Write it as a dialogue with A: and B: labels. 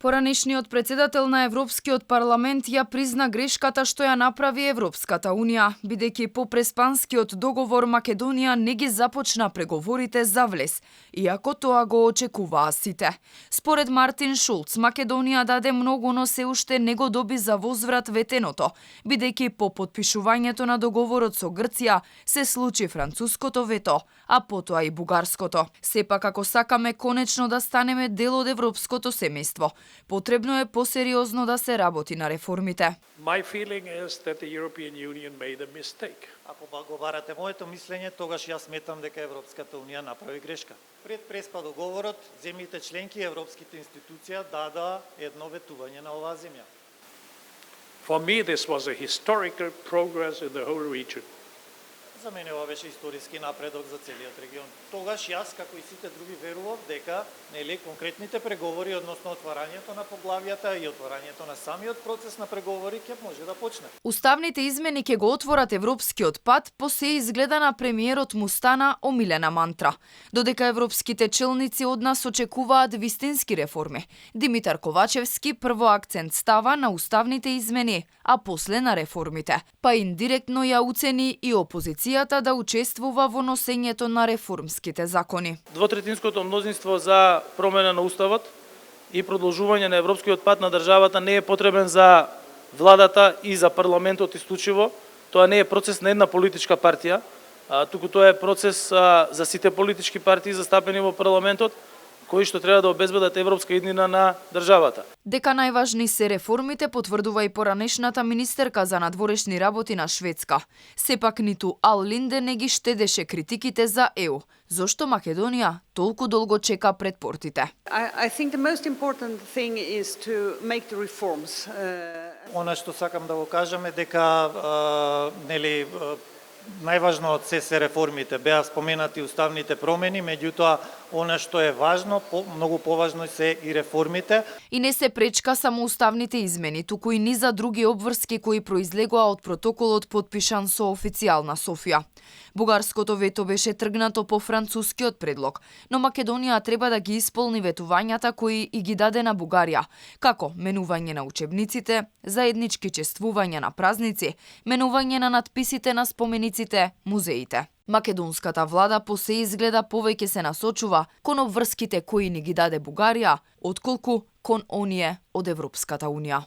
A: Поранешниот председател на Европскиот парламент ја призна грешката што ја направи Европската унија, бидејќи по преспанскиот договор Македонија не ги започна преговорите за влез, иако тоа го очекуваа сите. Според Мартин Шулц, Македонија даде многу, но се уште не го доби за возврат ветеното, бидејќи по потпишувањето на договорот со Грција се случи француското вето, а потоа и бугарското. Сепак ако сакаме конечно да станеме дел од европското семејство, потребно е посериозно да се работи на реформите.
B: My feeling is that the European Union made a mistake.
C: Ако го барате моето мислење, тогаш јас сметам дека Европската унија направи грешка. Пред преспа договорот, земјите членки и европските институции дадоа едно ветување на оваа земја.
B: For me, this was a historical progress in the whole region.
C: За мене ова беше историски напредок за целиот регион. Тогаш јас, како и сите други, верував дека конкретните преговори односно отварањето на поглавјата и отварањето на самиот процес на преговори ќе може да почне.
A: Уставните измени ќе го отворат европскиот пат, по се изгледа на премиерот му стана омилена мантра. Додека европските челници од нас очекуваат вистински реформи, Димитар Ковачевски прво акцент става на уставните измени, а после на реформите. Па индиректно ја уцени и опозиција да учествува во носењето на реформските закони.
D: Двотретинското мнозинство за промена на уставот и продолжување на европскиот пат на државата не е потребен за владата и за парламентот исклучиво. Тоа не е процес на една политичка партија, туку тоа е процес за сите политички партии застапени во парламентот, кои што треба да обезбедат европска иднина на државата.
A: Дека најважни се реформите потврдува и поранешната министерка за надворешни работи на Шведска. Сепак ниту Ал Линде не ги штедеше критиките за ЕУ. Зошто Македонија толку долго чека пред портите?
E: I think the most important thing is to make the reforms.
C: Она што сакам да го кажам е дека најважно од се реформите. Беа споменати уставните промени, меѓутоа она што е важно, многу поважно се и реформите.
A: И не се пречка само уставните измени, туку и низа други обврски кои произлегоа од протоколот подпишан со официјална Софија. Бугарското вето беше тргнато по францускиот предлог, но Македонија треба да ги исполни ветувањата кои и ги даде на Бугарија, како менување на учебниците, заеднички чествување на празници, менување на надписите на спомениците, музеите. Македонската влада по се изгледа повеќе се насочува кон обврските кои ни ги даде Бугарија, отколку кон оние од Европската унија.